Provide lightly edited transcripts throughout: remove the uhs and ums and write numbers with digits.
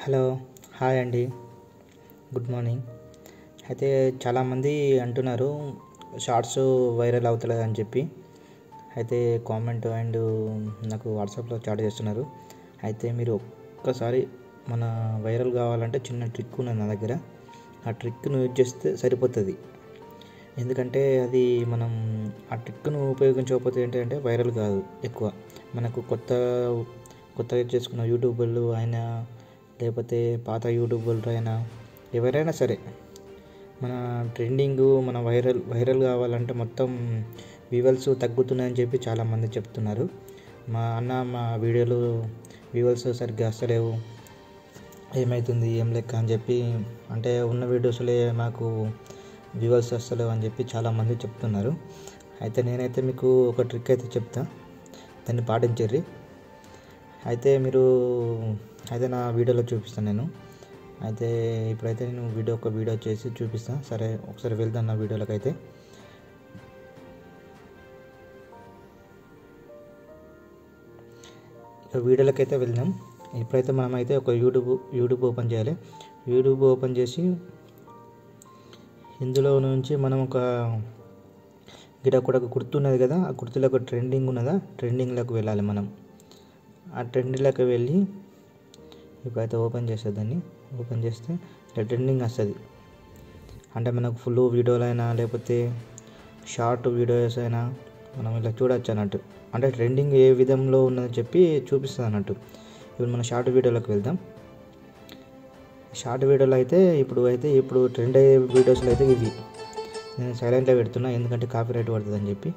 Hello hi అండి, good morning. అయితే చాలామంది అంటున్నారు షార్ట్స్ వైరల్ అవుతలేదు అని చెప్పి. అయితే కామెంట్ అండ్ నాకు వాట్సాప్లో చాట్ చేస్తున్నారు. అయితే మీరు ఒక్కసారి మన వైరల్ కావాలంటే చిన్న ట్రిక్ ఉన్నది నా దగ్గర. ఆ ట్రిక్ను యూజ్ చేస్తే సరిపోతుంది. ఎందుకంటే అది మనం ఆ ట్రిక్ను ఉపయోగించకపోతే ఏంటంటే వైరల్ కాదు. ఎక్కువ మనకు కొత్తగా చేసుకున్న యూట్యూబర్లు అయినా, లేకపోతే పాత యూట్యూబర్లు అయినా, ఎవరైనా సరే మన మన వైరల్ కావాలంటే మొత్తం వ్యూవర్స్ తగ్గుతున్నాయని చెప్పి చాలామంది చెప్తున్నారు. మా వీడియోలు వ్యూవర్స్ సరిగ్గా వస్తలేవు, ఏమవుతుంది ఏం లెక్క అని చెప్పి, అంటే ఉన్న వీడియోస్లే మాకు వ్యూవర్స్ వస్తలేవు అని చెప్పి చాలామంది చెప్తున్నారు. అయితే నేనైతే మీకు ఒక ట్రిక్ అయితే చెప్తా, దాన్ని పాటించర్రి. అయితే అయితే నా వీడియోలో చూపిస్తాను నేను. అయితే ఇప్పుడైతే నేను ఒక వీడియో చేసి చూపిస్తాను. సరే ఒకసారి వెళ్దాం నా వీడియోలోకి. అయితే వీడియోలోకి అయితే వెళ్దాం. ఇప్పుడైతే మనమైతే ఒక యూట్యూబ్ ఓపెన్ చేయాలి. యూట్యూబ్ ఓపెన్ చేసి ఇందులో నుంచి మనం ఒక గుర్తున్నది కదా, ఆ గుర్తులో ఒక ట్రెండింగ్ ఉన్నదా, ట్రెండింగ్లోకి వెళ్ళాలి మనం. ఆ ట్రెండింగ్లోకి వెళ్ళి ఇప్పుడైతే ఓపెన్ చేసేదాన్ని. ఓపెన్ చేస్తే ట్రెండింగ్ వస్తుంది. అంటే మనకు ఫుల్ వీడియోలు అయినా, లేకపోతే షార్ట్ వీడియోస్ అయినా మనం ఇలా చూడొచ్చు అన్నట్టు. అంటే ట్రెండింగ్ ఏ విధంలో ఉన్నది చెప్పి చూపిస్తుంది అన్నట్టు. ఇప్పుడు మన షార్ట్ వీడియోలోకి వెళ్దాం. షార్ట్ వీడియోలో అయితే ఇప్పుడు ట్రెండ్ అయ్యే వీడియోస్లో అయితే ఇవి నేను సైలెంట్లో పెడుతున్నా, ఎందుకంటే కాపీరైట్ పడుతుంది అని చెప్పి.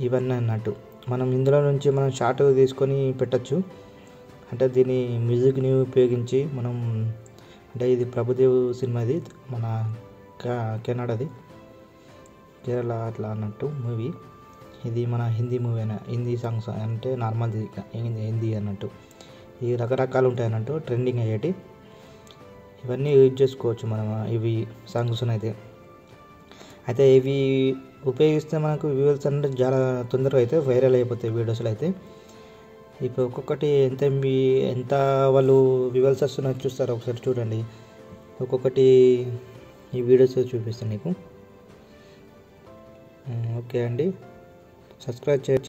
ఇవన్నీ అన్నట్టు మనం ఇందులో నుంచి మనం షార్ట్ తీసుకొని పెట్టచ్చు. అంటే దీని మ్యూజిక్ని ఉపయోగించి మనం, అంటే ఇది ప్రభుదేవ్ సినిమాది, మన కెనడాది, కేరళ అట్లా అన్నట్టు మూవీ. ఇది మన హిందీ మూవీ అయినా, హిందీ సాంగ్స్ అంటే నార్మల్ది హిందీ అన్నట్టు. ఈ రకరకాలు ఉంటాయి అన్నట్టు ట్రెండింగ్ అయ్యేటి. ఇవన్నీ యూజ్ చేసుకోవచ్చు మనం ఇవి సాంగ్స్ అయితే ఇవి ఉపయోగిస్తే మనకు వ్యూవర్స్ అంటే చాలా తొందరగా అయితే వైరల్ అయిపోతాయి వీడియోస్లో. అయితే ఇప్పుడు ఒక్కొక్కటి ఎంత వాళ్ళు వ్యూవర్స్ వస్తున్నారో చూస్తారు, ఒకసారి చూడండి. ఒక్కొక్కటి ఈ వీడియోస్ చూపిస్తాను నీకు. ఓకే అండి, సబ్స్క్రైబ్ చేయండి.